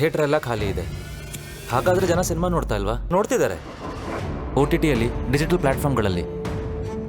Theatre ಎಲ್ಲ ಖಾಲಿ ಇದೆ. ಹಾಗಾದ್ರೆ ಜನ ಸಿನಿಮಾ ನೋಡ್ತಾ ಇಲ್ವಾ? ನೋಡ್ತಿದ್ದಾರೆ. OTTಯಲ್ಲಿ, ಡಿಜಿಟಲ್ ಪ್ಲಾಟ್ಫಾರ್ಮ್ಗಳಲ್ಲಿ,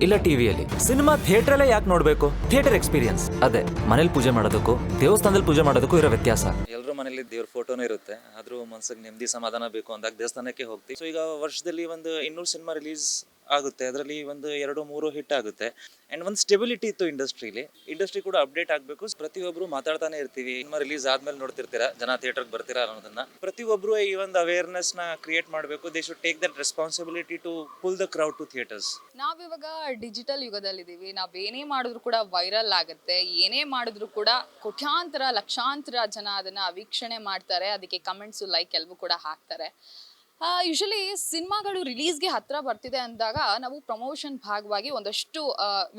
ಇಲ್ಲ ಟಿವಿಯಲ್ಲಿ. ಸಿನಿಮಾ ಥಿಯೇಟ್ರಲ್ಲೇ ಯಾಕೆ ನೋಡಬೇಕು? ಥಿಯೇಟರ್ ಎಕ್ಸ್ಪೀರಿಯನ್ಸ್ ಅದೇ. ಮನೇಲಿ ಪೂಜೆ ಮಾಡೋದಕ್ಕೂ ದೇವಸ್ಥಾನದಲ್ಲಿ ಪೂಜೆ ಮಾಡೋದಕ್ಕೂ ಇರೋ ವ್ಯತ್ಯಾಸ. ಎಲ್ಲರೂ ಮನೇಲಿ ದೇವ್ರ ಫೋಟೋನೇ ಇರುತ್ತೆ, ಆದ್ರೂ ಮನಸ್ಸಿಗೆ ನೆಮ್ಮದಿ ಸಮಾಧಾನ ಬೇಕು ಅಂದಾಗ ದೇವಸ್ಥಾನಕ್ಕೆ ಹೋಗ್ತೀವಿ. ಸೊ ಈಗ ವರ್ಷದಲ್ಲಿ ಒಂದು 200 ಸಿನಿಮಾ ರಿಲೀಸ್ ಆಗುತ್ತೆ, ಅದರಲ್ಲಿ ಒಂದು 2-3 ಹಿಟ್ ಆಗುತ್ತೆ. ಆ್ಯಂಡ್ ಒಂದು ಸ್ಟೆಬಿಲಿಟಿ ಇತ್ತು ಇಂಡಸ್ಟ್ರಿಲಿ. ಇಂಡಸ್ಟ್ರಿ ಕೂಡ ಅಪ್ಡೇಟ್ ಆಗಬೇಕು. ಪ್ರತಿಯೊಬ್ಬರು ಮಾತಾಡ್ತಾನೆ ಇರ್ತೀವಿ. ಸಿನಿಮಾ ರಿಲೀಸ್ ಆದ್ಮೇಲೆ ನೋಡ್ತಿರ್ತೀರಾ ಜನ ಥಿಯೇಟರ್ಗೆ ಬರ್ತೀರಾ ಅನ್ನೋದನ್ನ. ಪ್ರತಿಯೊಬ್ಬರು ಈ ಒಂದು ಅವೇರ್ನೆಸ್ನ ಕ್ರಿಯೇಟ್ ಮಾಡಬೇಕು. They should take that responsibility to pull the crowd to theatres. ನಾವಿವಾಗ ಡಿಜಿಟಲ್ ಯುಗದಲ್ಲಿದ್ದೀವಿ. ನಾವೇನೇ ಮಾಡಿದ್ರು ಕೂಡ ವೈರಲ್ ಆಗುತ್ತೆ. ಏನೇ ಮಾಡಿದ್ರು ಕೂಡ ಕೋಟ್ಯಾಂತರ ಲಕ್ಷಾಂತರ ಜನ ಅದನ್ನ ವೀಕ್ಷಣೆ ಮಾಡ್ತಾರೆ. ಅದಕ್ಕೆ ಕಮೆಂಟ್ಸು ಲೈಕ್ ಎಲ್ಲವೂ ಕೂಡ ಹಾಕ್ತಾರೆ. ಯೂಶಲಿ ಸಿನಿಮಾಗಳು ರಿಲೀಸ್ಗೆ ಹತ್ರ ಬರ್ತಿದೆ ಅಂದಾಗ ನಾವು ಪ್ರಮೋಷನ್ ಭಾಗವಾಗಿ ಒಂದಷ್ಟು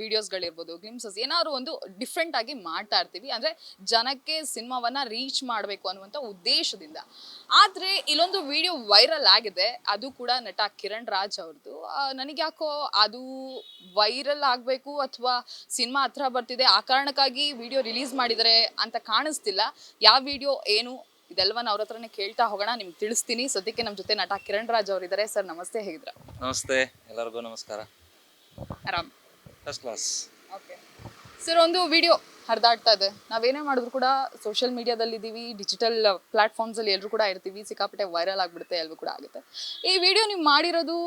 ವಿಡಿಯೋಸ್ಗಳಿರ್ಬೋದು, ಗ್ಲಿಮ್ಸಸ್ ಏನಾದ್ರು ಒಂದು ಡಿಫ್ರೆಂಟ್ ಆಗಿ ಮಾಡ್ತಾ ಇರ್ತೀವಿ. ಅಂದರೆ ಜನಕ್ಕೆ ಸಿನಿಮಾವನ್ನ ರೀಚ್ ಮಾಡಬೇಕು ಅನ್ನುವಂಥ ಉದ್ದೇಶದಿಂದ. ಆದರೆ ಇಲ್ಲೊಂದು ವಿಡಿಯೋ ವೈರಲ್ ಆಗಿದೆ, ಅದು ಕೂಡ ನಟ ಕಿರಣ್ ರಾಜ್ ಅವ್ರದ್ದು. ನನಗೆ ಯಾಕೋ ಅದು ವೈರಲ್ ಆಗಬೇಕು ಅಥವಾ ಸಿನಿಮಾ ಹತ್ರ ಬರ್ತಿದೆ ಆ ಕಾರಣಕ್ಕಾಗಿ ವಿಡಿಯೋ ರಿಲೀಸ್ ಮಾಡಿದ್ದಾರೆ ಅಂತ ಕಾಣಿಸ್ತಿಲ್ಲ. ಯಾವ ವಿಡಿಯೋ ಏನು ಇದೆಲ್ಲವನ್ನ ಅವ್ರ ಹತ್ರನೇ ಕೇಳ್ತಾ ಹೋಗೋಣ, ನಿಮ್ಗೆ ತಿಳಿಸ್ತೀನಿ. ಸದ್ಯಕ್ಕೆ ನಮ್ಮ ಜೊತೆ ನಟ ಕಿರಣ್ ರಾಜ್ ಅವರಿದ್ದಾರೆ. ಸರ್ ನಮಸ್ತೆ, ಹೇಗಿದ್ರ? ನಮಸ್ತೆ, ಎಲ್ಲರಿಗೂ ನಮಸ್ಕಾರ. ಆರಾಮ್, ಫಸ್ಟ್ ಕ್ಲಾಸ್. ಓಕೆ ಸರ್, ಒಂದು ವಿಡಿಯೋ ಹರಿದಾಡ್ತಾ ಇದೆ. ನಾವೇನೇ ಮಾಡಿದ್ರು ಕೂಡ ಸೋಷಿಯಲ್ ಮೀಡಿಯಾದಲ್ಲಿದ್ದೀವಿ, ಡಿಜಿಟಲ್ ಪ್ಲಾಟ್ಫಾರ್ಮ್ಸಲ್ಲಿ ಎಲ್ಲರೂ ಕೂಡ ಇರ್ತೀವಿ. ಸಿಕ್ಕಾಪಟ್ಟೆ ವೈರಲ್ ಆಗಿಬಿಡುತ್ತೆ, ಎಲ್ಲವೂ ಕೂಡ ಆಗುತ್ತೆ. ಈ ವಿಡಿಯೋ ನೀವು ಮಾಡಿರೋದು,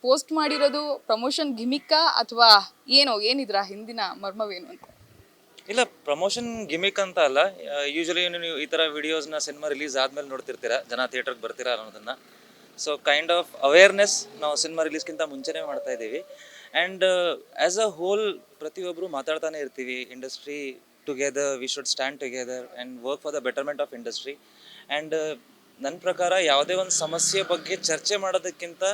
ಪೋಸ್ಟ್ ಮಾಡಿರೋದು ಪ್ರಮೋಷನ್ ಗಿಮಿಕ್ಕಾ ಅಥವಾ ಏನಿದ್ರ ಹಿಂದಿನ ಮರ್ಮವೇನು ಅಂತ? ಇಲ್ಲ, ಪ್ರಮೋಷನ್ ಗಿಮಿಕ್ ಅಂತ ಅಲ್ಲ. ಯೂಶಲಿ ನೀವು ಈ ಥರ ವಿಡಿಯೋಸ್ನ ಸಿನಿಮಾ ರಿಲೀಸ್ ಆದಮೇಲೆ ನೋಡ್ತಿರ್ತೀರಾ ಜನ ಥಿಯೇಟರ್ಗೆ ಬರ್ತೀರಾ ಅನ್ನೋದನ್ನು. ಸೊ ಕೈಂಡ್ ಆಫ್ ಅವೇರ್ನೆಸ್ ನಾವು ಸಿನಿಮಾ ರಿಲೀಸ್ಗಿಂತ ಮುಂಚೆನೇ ಮಾಡ್ತಾ ಇದ್ದೀವಿ. ಆ್ಯಂಡ್ ಆ್ಯಸ್ ಅ ಹೋಲ್ ಪ್ರತಿಯೊಬ್ಬರು ಮಾತಾಡ್ತಾನೆ ಇರ್ತೀವಿ. Industry together, we should stand together and work for the betterment of industry. And ನನ್ನ ಪ್ರಕಾರ ಯಾವುದೇ ಒಂದು ಸಮಸ್ಯೆ ಬಗ್ಗೆ ಚರ್ಚೆ ಮಾಡೋದಕ್ಕಿಂತ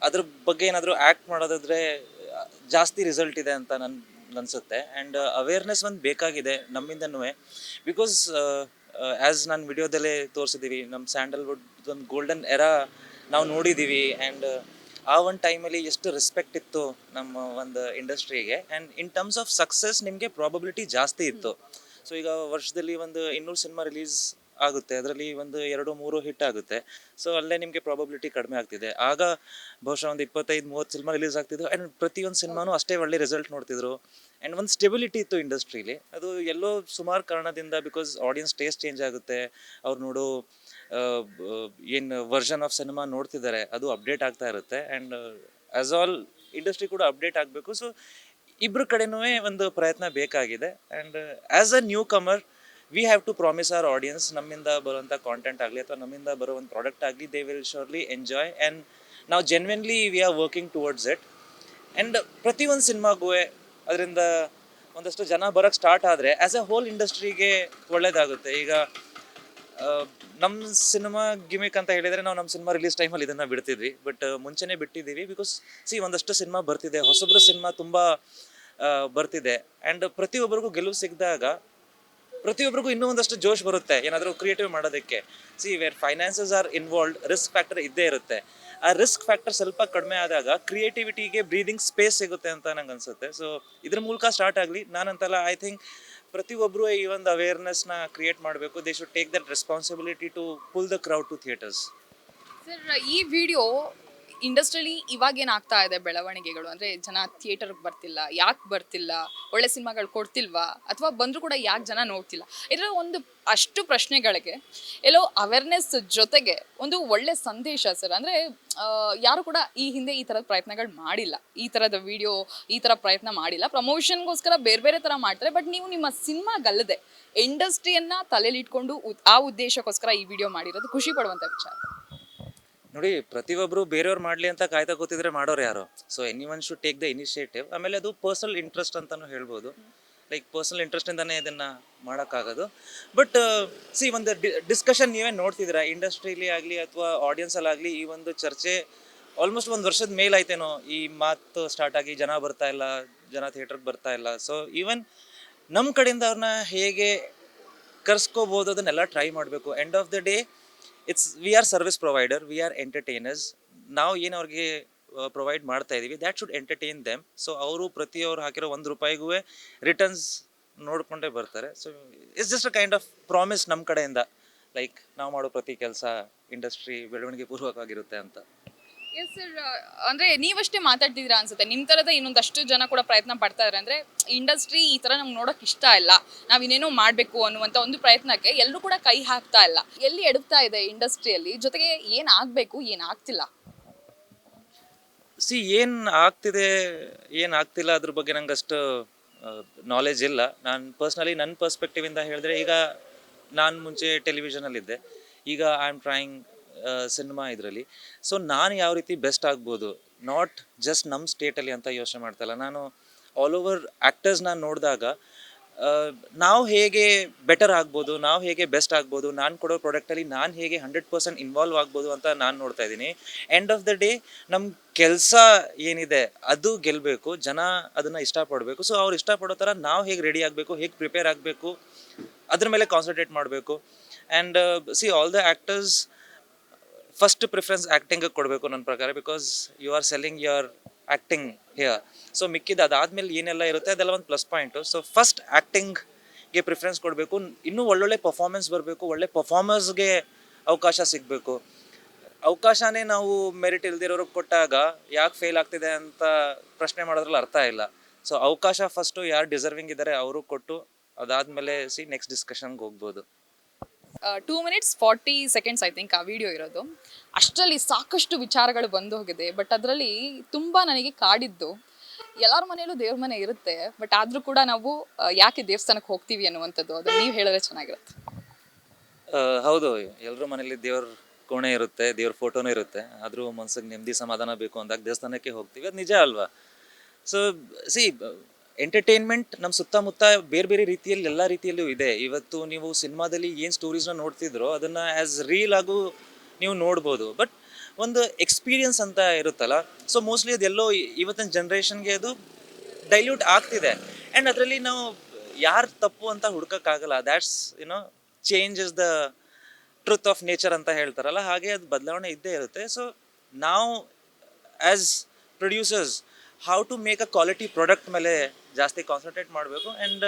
ಅದ್ರ ಬಗ್ಗೆ ಏನಾದರೂ ಆ್ಯಕ್ಟ್ ಮಾಡೋದಾದ್ರೆ ಜಾಸ್ತಿ ರಿಸಲ್ಟ್ ಇದೆ ಅಂತ ಅನ್ಸುತ್ತೆ. ಆ್ಯಂಡ್ ಅವೇರ್ನೆಸ್ ಒಂದು ಬೇಕಾಗಿದೆ ನಮ್ಮಿಂದನೂ. ಬಿಕಾಸ್ ಆ್ಯಸ್ ನಾನು ವಿಡಿಯೋದಲ್ಲೇ ತೋರಿಸಿದ್ದೀವಿ, ನಮ್ಮ ಸ್ಯಾಂಡಲ್ವುಡ್ ಒಂದು ಗೋಲ್ಡನ್ ಎರಾ ನಾವು ನೋಡಿದ್ದೀವಿ. ಆ್ಯಂಡ್ ಆ ಒಂದು ಟೈಮಲ್ಲಿ ಎಷ್ಟು ರೆಸ್ಪೆಕ್ಟ್ ಇತ್ತು ನಮ್ಮ ಒಂದು ಇಂಡಸ್ಟ್ರಿಗೆ. And in terms of success ನಿಮಗೆ ಪ್ರಾಬಬಿಲಿಟಿ ಜಾಸ್ತಿ ಇತ್ತು. ಸೊ ಈಗ ವರ್ಷದಲ್ಲಿ ಒಂದು 200 ಸಿನಿಮಾ ರಿಲೀಸ್ ಆಗುತ್ತೆ, ಅದರಲ್ಲಿ ಒಂದು 2-3 ಹಿಟ್ ಆಗುತ್ತೆ. ಸೊ ಅಲ್ಲೇ ನಿಮಗೆ ಪ್ರಾಬಬಿಲಿಟಿ ಕಡಿಮೆ ಆಗ್ತಿದೆ. ಆಗ ಬಹುಶಃ ಒಂದು 25-30 ಸಿನಿಮಾ ರಿಲೀಸ್ ಆಗ್ತಿದ್ರು. ಆ್ಯಂಡ್ ಪ್ರತಿಯೊಂದು ಸಿನಿಮಾನೂ ಅಷ್ಟೇ ಒಳ್ಳೆ ರಿಸಲ್ಟ್ ನೋಡ್ತಿದ್ರು. ಆ್ಯಂಡ್ ಒಂದು ಸ್ಟೆಬಿಲಿಟಿ ಇತ್ತು ಇಂಡಸ್ಟ್ರೀಲಿ. ಅದು ಎಲ್ಲೋ ಸುಮಾರು ಕಾರಣದಿಂದ, ಬಿಕಾಸ್ ಆಡಿಯನ್ಸ್ ಟೇಸ್ಟ್ ಚೇಂಜ್ ಆಗುತ್ತೆ, ಅವ್ರು ನೋಡೋ ಏನು ವರ್ಷನ್ ಆಫ್ ಸಿನಿಮಾ ನೋಡ್ತಿದ್ದಾರೆ ಅದು ಅಪ್ಡೇಟ್ ಆಗ್ತಾ ಇರುತ್ತೆ. ಆ್ಯಂಡ್ ಆ್ಯಸ್ ಆಲ್ ಇಂಡಸ್ಟ್ರಿ ಕೂಡ ಅಪ್ಡೇಟ್ ಆಗಬೇಕು. ಸೊ ಇಬ್ಬರ ಕಡೆನೂ ಒಂದು ಪ್ರಯತ್ನ ಬೇಕಾಗಿದೆ. And as a newcomer we have to promise our audience, ನಮ್ಮಿಂದ ಬರುವಂಥ ಕಾಂಟೆಂಟ್ ಆಗಲಿ ಅಥವಾ ನಮ್ಮಿಂದ ಬರೋ ಒಂದು ಪ್ರಾಡಕ್ಟ್ ಆಗಲಿ, they will surely enjoy. And ನಾವು genuinely we are working towards it. And ಪ್ರತಿಯೊಂದು ಸಿನಿಮಾಗೂ ಅದರಿಂದ ಒಂದಷ್ಟು ಜನ ಬರೋಕ್ಕೆ ಸ್ಟಾರ್ಟ್ ಆದರೆ ಆ್ಯಸ್ ಅ ಹೋಲ್ ಇಂಡಸ್ಟ್ರಿಗೆ ಒಳ್ಳೆಯದಾಗುತ್ತೆ. ಈಗ ನಮ್ಮ ಸಿನಿಮಾ ಗಿಮಿಕ್ ಅಂತ ಹೇಳಿದರೆ ನಾವು ನಮ್ಮ ಸಿನಿಮಾ ರಿಲೀಸ್ ಟೈಮಲ್ಲಿ ಇದನ್ನು ಬಿಡ್ತಿದ್ವಿ, ಬಟ್ ಮುಂಚೆನೇ ಬಿಟ್ಟಿದ್ದೀವಿ. ಬಿಕಾಸ್ ಒಂದಷ್ಟು ಸಿನಿಮಾ ಬರ್ತಿದೆ, ಹೊಸಬ್ರ ಸಿನಿಮಾ ತುಂಬ ಬರ್ತಿದೆ. ಆ್ಯಂಡ್ ಪ್ರತಿಯೊಬ್ಬರಿಗೂ ಗೆಲುವು ಸಿಕ್ಕಿದಾಗ ಪ್ರತಿಯೊಬ್ಬರಿಗೂ ಇನ್ನೂ ಒಂದಷ್ಟು ಜೋಶ್ ಬರುತ್ತೆ ಏನಾದರೂ ಕ್ರಿಯೇಟಿವ್ ಮಾಡೋದಕ್ಕೆ. Where finances are involved, risk factor ಇದ್ದೇ ಇರುತ್ತೆ. ಆ ರಿಸ್ಕ್ ಫ್ಯಾಕ್ಟರ್ ಸ್ವಲ್ಪ ಕಡಿಮೆ ಆದಾಗ ಕ್ರಿಯೇಟಿವಿಟಿಗೆ ಬ್ರೀದಿಂಗ್ ಸ್ಪೇಸ್ ಸಿಗುತ್ತೆ ಅಂತ ನಂಗೆ ಅನ್ಸುತ್ತೆ. ಸೊ ಇದ್ರ ಮೂಲಕ ಸ್ಟಾರ್ಟ್ ಆಗಲಿ. ನಾನಂತಲ್ಲ, ಐ ಥಿಂಕ್ ಪ್ರತಿಯೊಬ್ಬರು ಈ ಒಂದು ಅವೇರ್ನೆಸ್ನ ಕ್ರಿಯೇಟ್ ಮಾಡಬೇಕು. They should take that responsibility to pull the crowd to theatres. Sir, ಈ ವಿಡಿಯೋ ಇಂಡಸ್ಟ್ರಿಯಲ್ಲಿ ಇವಾಗ ಏನಾಗ್ತಾ ಇದೆ ಬೆಳವಣಿಗೆಗಳು ಅಂದರೆ, ಜನ ಥಿಯೇಟರ್ಗೆ ಬರ್ತಿಲ್ಲ, ಯಾಕೆ ಬರ್ತಿಲ್ಲ? ಒಳ್ಳೆ ಸಿನಿಮಾಗಳು ಕೊಡ್ತಿಲ್ವಾ? ಅಥವಾ ಬಂದರೂ ಕೂಡ ಯಾಕೆ ಜನ ನೋಡ್ತಿಲ್ಲ? ಇದರ ಒಂದು ಅಷ್ಟು ಪ್ರಶ್ನೆಗಳಿಗೆ ಎಲ್ಲೋ ಅವೇರ್ನೆಸ್ ಜೊತೆಗೆ ಒಂದು ಒಳ್ಳೆ ಸಂದೇಶ ಸರ್. ಅಂದರೆ ಯಾರು ಕೂಡ ಈ ಹಿಂದೆ ಈ ಥರದ ಪ್ರಯತ್ನಗಳು ಮಾಡಿಲ್ಲ, ಈ ಥರದ ವಿಡಿಯೋ ಈ ಥರ ಪ್ರಯತ್ನ ಮಾಡಿಲ್ಲ. ಪ್ರಮೋಷನ್ಗೋಸ್ಕರ ಬೇರೆ ಬೇರೆ ಥರ ಮಾಡ್ತಾರೆ. ಬಟ್ ನೀವು ನಿಮ್ಮ ಸಿನಿಮಾಗಲ್ಲದೆ ಇಂಡಸ್ಟ್ರಿಯನ್ನು ತಲೆಯಲ್ಲಿ ಇಟ್ಕೊಂಡು ಆ ಉದ್ದೇಶಕ್ಕೋಸ್ಕರ ಈ ವಿಡಿಯೋ ಮಾಡಿರೋದು ಖುಷಿ ಪಡುವಂಥ ವಿಚಾರ. ನೋಡಿ, ಪ್ರತಿಯೊಬ್ಬರು ಬೇರೆಯವ್ರು ಮಾಡಲಿ ಅಂತ ಕಾಯ್ತಾ ಕೂತಿದ್ರೆ ಮಾಡೋರು ಯಾರು? So any one should take the initiative. ಆಮೇಲೆ ಅದು ಪರ್ಸನಲ್ ಇಂಟ್ರೆಸ್ಟ್ ಅಂತಲೂ ಹೇಳ್ಬೋದು. ಲೈಕ್ ಪರ್ಸನಲ್ ಇಂಟ್ರೆಸ್ಟಿಂದನೇ ಇದನ್ನು ಮಾಡೋಕ್ಕಾಗೋದು. ಬಟ್ ಒಂದು ಡಿಸ್ಕಷನ್ ನೀವೇ ನೋಡ್ತಿದ್ದೀರಾ ಇಂಡಸ್ಟ್ರೀಲಿ ಆಗಲಿ ಅಥವಾ ಆಡಿಯನ್ಸಲ್ಲಾಗಲಿ. ಈ ಒಂದು ಚರ್ಚೆ ಆಲ್ಮೋಸ್ಟ್ ಒಂದು ವರ್ಷದ ಮೇಲಾಯ್ತೇನೋ ಈ ಮಾತು ಸ್ಟಾರ್ಟ್ ಆಗಿ. ಜನ ಬರ್ತಾ ಇಲ್ಲ, ಜನ ಥಿಯೇಟ್ರಿಗೆ ಬರ್ತಾ ಇಲ್ಲ. ಸೊ ಈವನ್ ನಮ್ಮ ಕಡೆಯಿಂದ ಅವ್ರನ್ನ ಹೇಗೆ ಕರ್ಸ್ಕೋಬೋದು ಅದನ್ನೆಲ್ಲ ಟ್ರೈ ಮಾಡಬೇಕು. End of the day we are service provider, we are entertainers. ನಾವು ಏನು ಅವ್ರಿಗೆ ಪ್ರೊವೈಡ್ ಮಾಡ್ತಾ ಇದ್ದೀವಿ, that should entertain them. So ಅವರು ಪ್ರತಿಯವರು ಹಾಕಿರೋ ₹1 ರಿಟರ್ನ್ಸ್ ನೋಡಿಕೊಂಡೇ ಬರ್ತಾರೆ. So it's just a kind of promise ನಮ್ಮ ಕಡೆಯಿಂದ. ಲೈಕ್ ನಾವು ಮಾಡೋ ಪ್ರತಿ ಕೆಲಸ ಇಂಡಸ್ಟ್ರಿ ಬೆಳವಣಿಗೆ ಪೂರ್ವಕವಾಗಿರುತ್ತೆ ಅಂತ. Yes sir. ಅಂದ್ರೆ ನೀವಷ್ಟೇ ಮಾತಾಡ್ತಿದ್ದೀರಾ ಅನ್ಸುತ್ತೆ, ನಿಮ್ ತರದ ಇನ್ನೊಂದಷ್ಟು ಜನ ಕೂಡ ಪ್ರಯತ್ನ ಪಡ್ತಾ ಇದಾರೆ. ಅಂದ್ರೆ ಇಂಡಸ್ಟ್ರಿ ಈ ತರ ನಮ್ಗೆ ನೋಡಕ್ ಇಷ್ಟ ಇಲ್ಲ, ನಾವ್ ಇನ್ನೇನೋ ಮಾಡ್ಬೇಕು ಅನ್ನುವಂತ ಒಂದು ಪ್ರಯತ್ನಕ್ಕೆ ಎಲ್ಲರೂ ಕೂಡ ಕೈ ಹಾಕ್ತಾ ಇಲ್ಲ. ಎಲ್ಲಿ ಎಡುತ್ತಾ ಇದೆ ಇಂಡಸ್ಟ್ರಿಯಲ್ಲಿ, ಜೊತೆಗೆ ಏನ್ ಆಗ್ಬೇಕು ಏನ್ ಆಗ್ತಿಲ್ಲ? ಏನು ಆಗ್ತಿದೆ ಏನು ಆಗ್ತಿಲ್ಲ ಅದ್ರ ಬಗ್ಗೆ ನಂಗೆ ಅಷ್ಟು ನಾಲೆಜ್ ಇಲ್ಲ. ನಾನು ಪರ್ಸ್ನಲಿ ನನ್ನ ಪರ್ಸ್ಪೆಕ್ಟಿವಿಂದ ಹೇಳಿದ್ರೆ, ಈಗ ನಾನು ಮುಂಚೆ ಟೆಲಿವಿಷನಲ್ಲಿದ್ದೆ, ಈಗ ಐ ಆಮ್ ಟ್ರೈಯಿಂಗ್ ಸಿನಿಮಾ ಇದರಲ್ಲಿ. ಸೊ ನಾನು ಯಾವ ರೀತಿ ಬೆಸ್ಟ್ ಆಗ್ಬೋದು, ನಾಟ್ ಜಸ್ಟ್ ನಮ್ಮ ಸ್ಟೇಟಲ್ಲಿ ಅಂತ ಯೋಚನೆ ಮಾಡ್ತಾಯಿಲ್ಲ ನಾನು. ಆಲ್ ಓವರ್ ಆ್ಯಕ್ಟರ್ಸ್ ನಾನು ನೋಡಿದಾಗ ನಾವು ಹೇಗೆ ಬೆಟರ್ ಆಗ್ಬೋದು, ನಾವು ಹೇಗೆ ಬೆಸ್ಟ್ ಆಗ್ಬೋದು, ನಾನು ಕೊಡೋ ಪ್ರಾಡಕ್ಟಲ್ಲಿ ನಾನು ಹೇಗೆ 100% ಇನ್ವಾಲ್ವ್ ಆಗ್ಬೋದು ಅಂತ ನಾನು ನೋಡ್ತಾ ಇದ್ದೀನಿ. ಎಂಡ್ ಆಫ್ ದ ಡೇ ನಮ್ಮ ಕೆಲಸ ಏನಿದೆ ಅದು ಗೆಲ್ಲಬೇಕು, ಜನ ಅದನ್ನು ಇಷ್ಟಪಡಬೇಕು. ಸೊ ಅವ್ರು ಇಷ್ಟಪಡೋ ಥರ ನಾವು ಹೇಗೆ ರೆಡಿ ಆಗಬೇಕು, ಹೇಗೆ ಪ್ರಿಪೇರ್ ಆಗಬೇಕು, ಅದ್ರ ಮೇಲೆ ಕಾನ್ಸಂಟ್ರೇಟ್ ಮಾಡಬೇಕು. And see all the actors first preference ಆ್ಯಕ್ಟಿಂಗಿಗೆ ಕೊಡಬೇಕು ನನ್ನ ಪ್ರಕಾರ, because you are selling your acting here. So ಮಿಕ್ಕಿದ್ದು ಅದಾದಮೇಲೆ ಏನೆಲ್ಲ ಇರುತ್ತೆ ಅದೆಲ್ಲ ಒಂದು ಪ್ಲಸ್ ಪಾಯಿಂಟು. ಸೊ ಫಸ್ಟ್ ಆ್ಯಕ್ಟಿಂಗ್ಗೆ ಪ್ರಿಫರೆನ್ಸ್ ಕೊಡಬೇಕು, ಇನ್ನೂ ಒಳ್ಳೊಳ್ಳೆ ಪರ್ಫಾರ್ಮೆನ್ಸ್ ಬರಬೇಕು, ಒಳ್ಳೆ ಪರ್ಫಾರ್ಮರ್ಸ್ಗೆ ಅವಕಾಶ ಸಿಗಬೇಕು. ಅವಕಾಶನೇ ನಾವು ಮೆರಿಟ್ ಇಲ್ದಿರೋರಿಗೆ ಕೊಟ್ಟಾಗ ಯಾಕೆ ಫೇಲ್ ಆಗ್ತಿದೆ ಅಂತ ಪ್ರಶ್ನೆ ಮಾಡೋದ್ರಲ್ಲಿ ಅರ್ಥ ಇಲ್ಲ. ಸೊ ಅವಕಾಶ ಫಸ್ಟು ಯಾರು ಡಿಸರ್ವಿಂಗ್ ಇದ್ದಾರೆ ಅವರು ಕೊಟ್ಟು, ಅದಾದಮೇಲೆ ನೆಕ್ಸ್ಟ್ ಡಿಸ್ಕಷನ್ಗೆ ಹೋಗ್ಬೋದು. 2 minutes 40 seconds ಐ ಥಿಂಕ್ ಆ ವಿಡಿಯೋ ಇರೋದು. ಅಷ್ಟರಲ್ಲಿ ಸಾಕಷ್ಟು ವಿಚಾರಗಳು ಬಂದು ಹೋಗಿದೆ. ಬಟ್ ಅದರಲ್ಲಿ ತುಂಬಾ ನನಗೆ ಕಾಡಿದ್ದು, ಎಲ್ಲರ ಮನೆಯಲ್ಲೂ ದೇವ್ರ ಮನೆ ಇರುತ್ತೆ, ಬಟ್ ಆದ್ರೂ ಕೂಡ ನಾವು ಯಾಕೆ ದೇವಸ್ಥಾನಕ್ಕೆ ಹೋಗ್ತೀವಿ ಅನ್ನುವಂಥದ್ದು, ಅದನ್ನ ನೀವು ಹೇಳಿದ್ರೆ ಚೆನ್ನಾಗಿರುತ್ತೆ. ಹೌದು, ಎಲ್ಲರ ಮನೇಲಿ ದೇವ್ರ ಕೋಣೆ ಇರುತ್ತೆ, ದೇವ್ರ ಫೋಟೋನೂ ಇರುತ್ತೆ, ಆದರೂ ಮನ್ಸಿಗೆ ನೆಮ್ಮದಿ ಸಮಾಧಾನ ಬೇಕು ಅಂದಾಗ ದೇವಸ್ಥಾನಕ್ಕೆ ಹೋಗ್ತೀವಿ, ಅದು ನಿಜ ಅಲ್ವಾ? ಸೊ ಎಂಟರ್ಟೈನ್ಮೆಂಟ್ ನಮ್ಮ ಸುತ್ತಮುತ್ತ ಬೇರೆ ಬೇರೆ ರೀತಿಯಲ್ಲಿ ಎಲ್ಲ ರೀತಿಯಲ್ಲೂ ಇದೆ. ಇವತ್ತು ನೀವು ಸಿನಿಮಾದಲ್ಲಿ ಏನು ಸ್ಟೋರೀಸ್ನ ನೋಡ್ತಿದ್ರೋ ಅದನ್ನು ಆ್ಯಸ್ ರೀಲ್ ಆಗು ನೀವು ನೋಡ್ಬೋದು, ಬಟ್ ಒಂದು ಎಕ್ಸ್ಪೀರಿಯನ್ಸ್ ಅಂತ ಇರುತ್ತಲ್ಲ. ಸೊ ಮೋಸ್ಟ್ಲಿ ಅದೆಲ್ಲೋ ಇವತ್ತಿನ ಜನ್ರೇಷನ್ಗೆ ಅದು ಡೈಲ್ಯೂಟ್ ಆಗ್ತಿದೆ. ಆ್ಯಂಡ್ ಅದರಲ್ಲಿ ನಾವು ಯಾರು ತಪ್ಪು ಅಂತ ಹುಡ್ಕೋಕ್ಕಾಗಲ್ಲ. That's change is the truth of nature ಅಂತ ಹೇಳ್ತಾರಲ್ಲ, ಹಾಗೆ ಅದು ಬದಲಾವಣೆ ಇದ್ದೇ ಇರುತ್ತೆ. ಸೊ ನಾವು as producers how to make a quality product ಮೇಲೆ ಜಾಸ್ತಿ ಕಾನ್ಸಂಟ್ರೇಟ್ ಮಾಡಬೇಕು. ಆ್ಯಂಡ್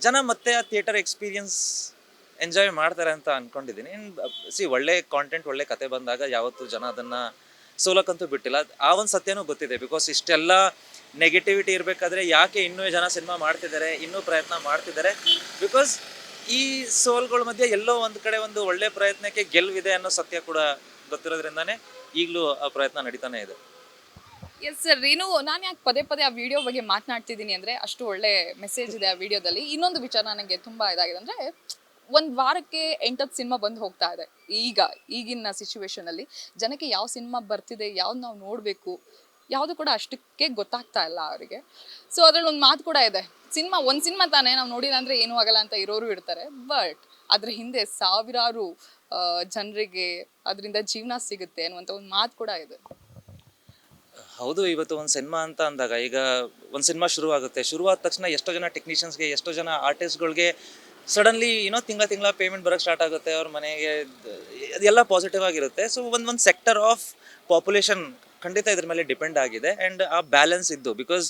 ಜನ ಮತ್ತೆ ಆ ಥಿಯೇಟರ್ ಎಕ್ಸ್ಪೀರಿಯನ್ಸ್ ಎಂಜಾಯ್ ಮಾಡ್ತಾರೆ ಅಂತ ಅಂದ್ಕೊಂಡಿದ್ದೀನಿ. ಒಳ್ಳೆ ಕಾಂಟೆಂಟ್, ಒಳ್ಳೆ ಕತೆ ಬಂದಾಗ ಯಾವತ್ತೂ ಜನ ಅದನ್ನು ಸೋಲಕ್ಕಂತೂ ಬಿಟ್ಟಿಲ್ಲ. ಆ ಒಂದು ಸತ್ಯನೂ ಗೊತ್ತಿದೆ. ಬಿಕಾಸ್ ಇಷ್ಟೆಲ್ಲ ನೆಗೆಟಿವಿಟಿ ಇರಬೇಕಾದ್ರೆ ಯಾಕೆ ಇನ್ನೂ ಜನ ಸಿನಿಮಾ ಮಾಡ್ತಿದ್ದಾರೆ, ಇನ್ನೂ ಪ್ರಯತ್ನ ಮಾಡ್ತಿದ್ದಾರೆ? ಬಿಕಾಸ್ ಈ ಸೋಲ್ಗಳ ಮಧ್ಯೆ ಎಲ್ಲೋ ಒಂದು ಕಡೆ ಒಂದು ಒಳ್ಳೆ ಪ್ರಯತ್ನಕ್ಕೆ ಗೆಲುವಿದೆ ಅನ್ನೋ ಸತ್ಯ ಕೂಡ ಗೊತ್ತಿರೋದ್ರಿಂದಾನೇ ಈಗಲೂ ಆ ಪ್ರಯತ್ನ ನಡೀತಾನೆ ಇದೆ. Yes sir. ನಾನು ಯಾಕೆ ಪದೇ ಪದೇ ಆ ವಿಡಿಯೋ ಬಗ್ಗೆ ಮಾತನಾಡ್ತಿದ್ದೀನಿ ಅಂದರೆ, ಅಷ್ಟು ಒಳ್ಳೆ ಮೆಸೇಜ್ ಇದೆ ಆ ವಿಡಿಯೋದಲ್ಲಿ. ಇನ್ನೊಂದು ವಿಚಾರ ನನಗೆ ತುಂಬ ಇದಾಗಿದೆ ಅಂದರೆ, ಒಂದು ವಾರಕ್ಕೆ 8 ಸಿನಿಮಾ ಬಂದು ಹೋಗ್ತಾ ಇದೆ. ಈಗಿನ ಸಿಚುವೇಶನಲ್ಲಿ ಜನಕ್ಕೆ ಯಾವ ಸಿನಿಮಾ ಬರ್ತಿದೆ, ಯಾವ್ದು ನಾವು ನೋಡಬೇಕು, ಯಾವುದು ಕೂಡ ಅಷ್ಟಕ್ಕೆ ಗೊತ್ತಾಗ್ತಾ ಇಲ್ಲ ಅವರಿಗೆ. ಸೊ ಅದರಲ್ಲಿ ಒಂದು ಮಾತು ಕೂಡ ಇದೆ, ಒಂದು ಸಿನಿಮಾ ತಾನೇ, ನಾವು ನೋಡಿಲ್ಲ ಅಂದರೆ ಏನೂ ಆಗಲ್ಲ ಅಂತ ಇರೋರು ಇರ್ತಾರೆ. ಬಟ್ ಅದ್ರ ಹಿಂದೆ ಸಾವಿರಾರು ಜನರಿಗೆ ಅದರಿಂದ ಜೀವನ ಸಿಗುತ್ತೆ ಅನ್ನುವಂಥ ಒಂದು ಮಾತು ಕೂಡ ಇದೆ. ಹೌದು, ಇವತ್ತು ಒಂದು ಸಿನಿಮಾ ಅಂತ ಅಂದಾಗ, ಈಗ ಒಂದು ಸಿನಿಮಾ ಶುರುವಾದ ತಕ್ಷಣ ಎಷ್ಟೋ ಜನ ಟೆಕ್ನಿಷಿಯನ್ಸ್ಗೆ, ಎಷ್ಟೋ ಜನ ಆರ್ಟಿಸ್ಟ್ಗಳಿಗೆ ಸಡನ್ಲಿ ತಿಂಗಳ ಪೇಮೆಂಟ್ ಬರೋಕ್ಕೆ ಸ್ಟಾರ್ಟ್ ಆಗುತ್ತೆ ಅವ್ರ ಮನೆಗೆ. ಅದೆಲ್ಲ ಪಾಸಿಟಿವ್ ಆಗಿರುತ್ತೆ. ಸೊ ಒಂದು ಸೆಕ್ಟರ್ ಆಫ್ ಪಾಪ್ಯುಲೇಷನ್ ಖಂಡಿತ ಇದ್ರ ಮೇಲೆ ಡಿಪೆಂಡ್ ಆಗಿದೆ. ಆ್ಯಂಡ್ ಆ ಬ್ಯಾಲೆನ್ಸ್ ಇದ್ದು, ಬಿಕಾಸ್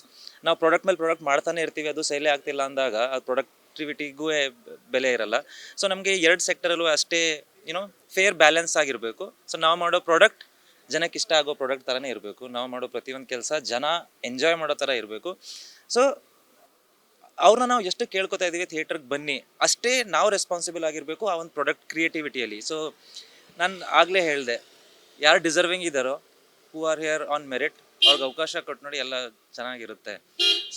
ನಾವು ಪ್ರಾಡಕ್ಟ್ ಮೇಲೆ ಪ್ರಾಡಕ್ಟ್ ಮಾಡ್ತಾನೆ ಇರ್ತೀವಿ, ಅದು ಸೇಲೇ ಆಗ್ತಿಲ್ಲ ಅಂದಾಗ ಆ ಪ್ರೊಡಕ್ಟಿವಿಟಿಗೂ ಬೆಲೆ ಇರಲ್ಲ. ಸೊ ನಮಗೆ 2 ಸೆಕ್ಟರಲ್ಲೂ ಅಷ್ಟೇ ಫೇರ್ ಬ್ಯಾಲೆನ್ಸ್ ಆಗಿರಬೇಕು. ಸೊ ನಾವು ಮಾಡೋ ಪ್ರಾಡಕ್ಟ್ ಜನಕ್ಕೆ ಇಷ್ಟ ಆಗೋ ಪ್ರಾಡಕ್ಟ್ ಥರನೇ ಇರಬೇಕು. ನಾವು ಮಾಡೋ ಪ್ರತಿಯೊಂದು ಕೆಲಸ ಜನ ಎಂಜಾಯ್ ಮಾಡೋ ಥರ ಇರಬೇಕು. ಸೊ ಅವ್ರನ್ನ ನಾವು ಎಷ್ಟು ಕೇಳ್ಕೊತಾ ಇದ್ದೀವಿ, ಥಿಯೇಟ್ರಿಗೆ ಬನ್ನಿ, ಅಷ್ಟೇ ನಾವು ರೆಸ್ಪಾನ್ಸಿಬಲ್ ಆಗಿರಬೇಕು ಆ ಒಂದು ಪ್ರಾಡಕ್ಟ್ ಕ್ರಿಯೇಟಿವಿಟಿಯಲ್ಲಿ. ಸೊ ನಾನು ಆಗಲೇ ಹೇಳಿದೆ, ಯಾರು ಡಿಸರ್ವಿಂಗ್ ಇದ್ದಾರೋ, who are here on merit, ಅವ್ರಿಗೆ ಅವಕಾಶ ಕೊಟ್ಟು ನೋಡಿ, ಎಲ್ಲ ಚೆನ್ನಾಗಿರುತ್ತೆ.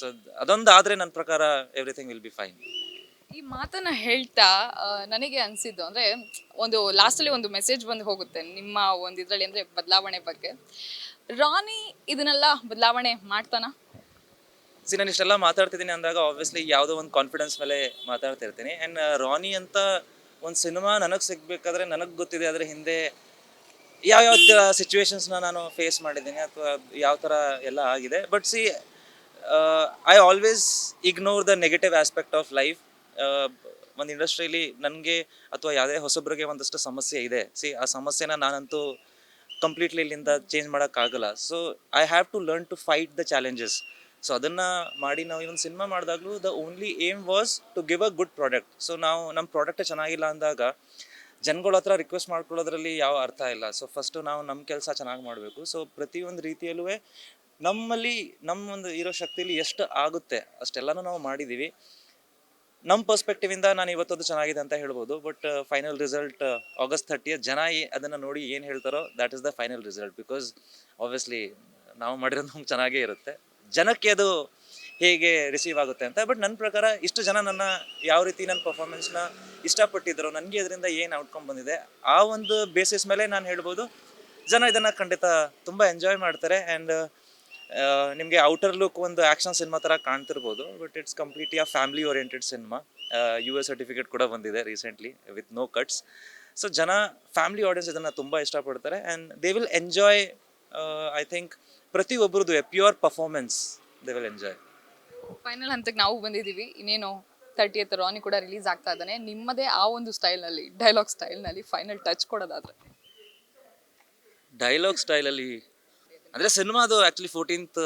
ಸೊ ಅದೊಂದು ಆದರೆ ನನ್ನ ಪ್ರಕಾರ ಎವ್ರಿಥಿಂಗ್ ವಿಲ್ ಬಿ ಫೈನ್. ಈ ಮಾತನ್ನ ಹೇಳ್ತಾ ನನಗೆ ಅನಿಸಿದ್ದು ಅಂದರೆ, ಒಂದು ಲಾಸ್ಟಲ್ಲಿ ಒಂದು ಮೆಸೇಜ್ ಬಂದು ಹೋಗುತ್ತೆ ನಿಮ್ಮ ಒಂದು ಇದರಲ್ಲಿ, ಅಂದರೆ ಬದಲಾವಣೆ ಬಗ್ಗೆ. ರಾನಿ ಇದನ್ನೆಲ್ಲ ಬದಲಾವಣೆ ಮಾಡ್ತಾನ? ನಾನು ಇಷ್ಟೆಲ್ಲ ಮಾತಾಡ್ತಿದ್ದೀನಿ ಅಂದಾಗ ಆಬ್ವಿಯಸ್ಲಿ ಯಾವುದೋ ಒಂದು ಕಾನ್ಫಿಡೆನ್ಸ್ ಮೇಲೆ ಮಾತಾಡ್ತಿರ್ತೀನಿ. ಆ್ಯಂಡ್ ರಾನಿ ಅಂತ ಒಂದು ಸಿನಿಮಾ ನನಗೆ ಸಿಗಬೇಕಾದ್ರೆ ನನಗೆ ಗೊತ್ತಿದೆ ಅದರ ಹಿಂದೆ ಯಾವ ಸಿಚುವೇಶನ್ಸ್ನ ನಾನು ಫೇಸ್ ಮಾಡಿದ್ದೀನಿ, ಅಥವಾ ಯಾವ ಥರ ಎಲ್ಲ ಆಗಿದೆ. But I always ignore the negative aspect of life. ಒಂದು ಇಂಡಸ್ಟ್ರಿಯಲ್ಲಿ ನನಗೆ ಅಥವಾ ಯಾವುದೇ ಹೊಸಬ್ರಿಗೆ ಒಂದಷ್ಟು ಸಮಸ್ಯೆ ಇದೆ. ಆ ಸಮಸ್ಯೆನ ನಾನಂತೂ ಕಂಪ್ಲೀಟ್ಲಿ ಇಲ್ಲಿಂದ ಚೇಂಜ್ ಮಾಡೋಕ್ಕಾಗಲ್ಲ. So I have to learn to fight the challenges. So ಅದನ್ನು ಮಾಡಿ ನಾವು ಇನ್ನೊಂದು ಸಿನಿಮಾ ಮಾಡಿದಾಗಲೂ the only aim was to give a good product. So ನಾವು ನಮ್ಮ ಪ್ರಾಡಕ್ಟೇ ಚೆನ್ನಾಗಿಲ್ಲ ಅಂದಾಗ ಜನಗಳ ಹತ್ರ ರಿಕ್ವೆಸ್ಟ್ ಮಾಡ್ಕೊಳ್ಳೋದ್ರಲ್ಲಿ ಯಾವ ಅರ್ಥ ಇಲ್ಲ. ಸೊ ಫಸ್ಟು ನಾವು ನಮ್ಮ ಕೆಲಸ ಚೆನ್ನಾಗಿ ಮಾಡಬೇಕು. ಸೊ ಪ್ರತಿಯೊಂದು ರೀತಿಯಲ್ಲೂ ನಮ್ಮಲ್ಲಿ ನಮ್ಮೊಂದು ಇರೋ ಶಕ್ತಿಲಿ ಎಷ್ಟು ಆಗುತ್ತೆ ಅಷ್ಟೆಲ್ಲನೂ ನಾವು ಮಾಡಿದ್ದೀವಿ. ನಮ್ಮ ಪರ್ಸ್ಪೆಕ್ಟಿವಿಂದ ನಾನು ಇವತ್ತದು ಚೆನ್ನಾಗಿದೆ ಅಂತ ಹೇಳ್ಬೋದು. ಬಟ್ ಫೈನಲ್ ರಿಸಲ್ಟ್ ಆಗಸ್ಟ್ 30 ಜನ ಅದನ್ನು ನೋಡಿ ಏನು ಹೇಳ್ತಾರೋ that is the final result. Because obviously ನಾವು ಮಾಡಿರೋದು ನಮ್ಗೆ ಚೆನ್ನಾಗೇ ಇರುತ್ತೆ, ಜನಕ್ಕೆ ಅದು ಹೇಗೆ ರಿಸೀವ್ ಆಗುತ್ತೆ ಅಂತ. ಬಟ್ ನನ್ನ ಪ್ರಕಾರ ಇಷ್ಟು ಜನ ನನ್ನ ಯಾವ ರೀತಿ ನನ್ನ ಪರ್ಫಾರ್ಮೆನ್ಸ್ನ ಇಷ್ಟಪಟ್ಟಿದ್ರು, ನನಗೆ ಅದರಿಂದ ಏನು ಔಟ್ಕಮ್ ಬಂದಿದೆ, ಆ ಒಂದು ಬೇಸಿಸ್ ಮೇಲೆ ನಾನು ಹೇಳ್ಬೋದು ಜನ ಇದನ್ನು ಖಂಡಿತ ತುಂಬ ಎಂಜಾಯ್ ಮಾಡ್ತಾರೆ. ಆ್ಯಂಡ್ ನಿಮಗೆ ಔಟರ್ ಲುಕ್ ಒಂದು ಆ್ಯಕ್ಷನ್ ಸಿನಿಮಾ ಥರ ಕಾಣ್ತಿರ್ಬೋದು, but it's completely a family oriented cinema. US certificate ಕೂಡ ಬಂದಿದೆ recently with no cuts. So ಜನ ಫ್ಯಾಮಿಲಿ ಆಡಿಯನ್ಸ್ ಇದನ್ನು ತುಂಬ ಇಷ್ಟಪಡ್ತಾರೆ and they will enjoy. I think ಪ್ರತಿಯೊಬ್ಬರದ್ದು pure performance they will enjoy. Final ಹಂತಕ್ಕೆ ನಾವು ಬಂದಿದ್ದೀವಿ. ಇನ್ನೇನು 30th ರಾನಿ ಕೂಡ ರಿಲೀಸ್ ಆಗ್ತಾ ಇದ್ದಾನೆ. ನಿಮ್ಮದೇ ಆ ಒಂದು ಸ್ಟೈಲ್ನಲ್ಲಿ, ಡೈಲಾಗ್ ಸ್ಟೈಲ್ನಲ್ಲಿ ಫೈನಲ್ ಟಚ್ ಕೊಡೋದಾದ್ರೆ ಡೈಲಾಗ್ ಸ್ಟೈಲಲ್ಲಿ ಅಂದರೆ ಸಿನಿಮಾದು ಆ್ಯಕ್ಚುಲಿ 14th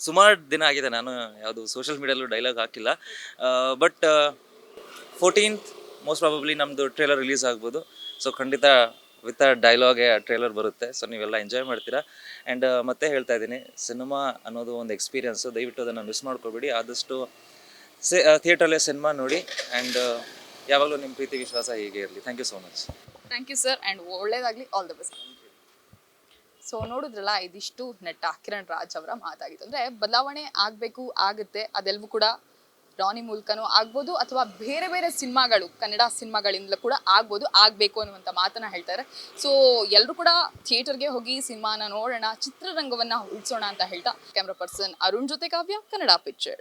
ಸುಮಾರು ದಿನ ಆಗಿದೆ, ನಾನು ಯಾವುದು ಸೋಷಿಯಲ್ ಮೀಡಿಯಲ್ಲೂ ಡೈಲಾಗ್ ಹಾಕಿಲ್ಲ. ಬಟ್ 14th ಮೋಸ್ಟ್ ಪ್ರಾಬಬ್ಲಿ ನಮ್ಮದು ಟ್ರೇಲರ್ ರಿಲೀಸ್ ಆಗ್ಬೋದು. ಸೊ ಖಂಡಿತ ವಿತ್ ಅ ಡೈಲಾಗೆ ಟ್ರೇಲರ್ ಬರುತ್ತೆ. ಸೊ ನೀವೆಲ್ಲ ಎಂಜಾಯ್ ಮಾಡ್ತೀರಾ. ಆ್ಯಂಡ್ ಮತ್ತೆ ಹೇಳ್ತಾ ಇದ್ದೀನಿ, ಸಿನಿಮಾ ಅನ್ನೋದು ಒಂದು ಎಕ್ಸ್ಪೀರಿಯನ್ಸು, ದಯವಿಟ್ಟು ಅದನ್ನು ಮಿಸ್ ಮಾಡ್ಕೋಬೇಡಿ. ಆದಷ್ಟು ಥಿಯೇಟ್ರಲ್ಲೇ ಸಿನಿಮಾ ನೋಡಿ. ಆ್ಯಂಡ್ ಯಾವಾಗಲೂ ನಿಮ್ಮ ಪ್ರೀತಿ ವಿಶ್ವಾಸ ಹೀಗೆ ಇರಲಿ. Thank you so much. Thank you sir and ಒಳ್ಳೇದಾಗಲಿ, ಆಲ್ ದ ಬೆಸ್ಟ್. ಸೊ ನೋಡಿದ್ರಲ್ಲ, ಇದಿಷ್ಟು ನಟ ಕಿರಣ್ ರಾಜ್ ಅವರ ಮಾತಾಗಿತ್ತು. ಅಂದರೆ ಬದಲಾವಣೆ ಆಗಬೇಕು, ಆಗುತ್ತೆ, ಅದೆಲ್ಲವೂ ಕೂಡ ರಾನಿ ಮೂಲಕನೂ ಆಗ್ಬೋದು ಅಥವಾ ಬೇರೆ ಬೇರೆ ಸಿನಿಮಾಗಳು, ಕನ್ನಡ ಸಿನಿಮಾಗಳಿಂದಲೂ ಕೂಡ ಆಗ್ಬೋದು, ಆಗಬೇಕು ಅನ್ನುವಂಥ ಮಾತನ್ನ ಹೇಳ್ತಾರೆ. ಸೊ ಎಲ್ಲರೂ ಕೂಡ ಥಿಯೇಟರ್ಗೆ ಹೋಗಿ ಸಿನಿಮಾನ ನೋಡೋಣ, ಚಿತ್ರರಂಗವನ್ನು ಉಳಿಸೋಣ ಅಂತ ಹೇಳ್ತಾ ಕ್ಯಾಮ್ರಾ ಪರ್ಸನ್ ಅರುಣ್ ಜೊತೆ ಕಾವ್ಯ, ಕನ್ನಡ ಪಿಕ್ಚರ್.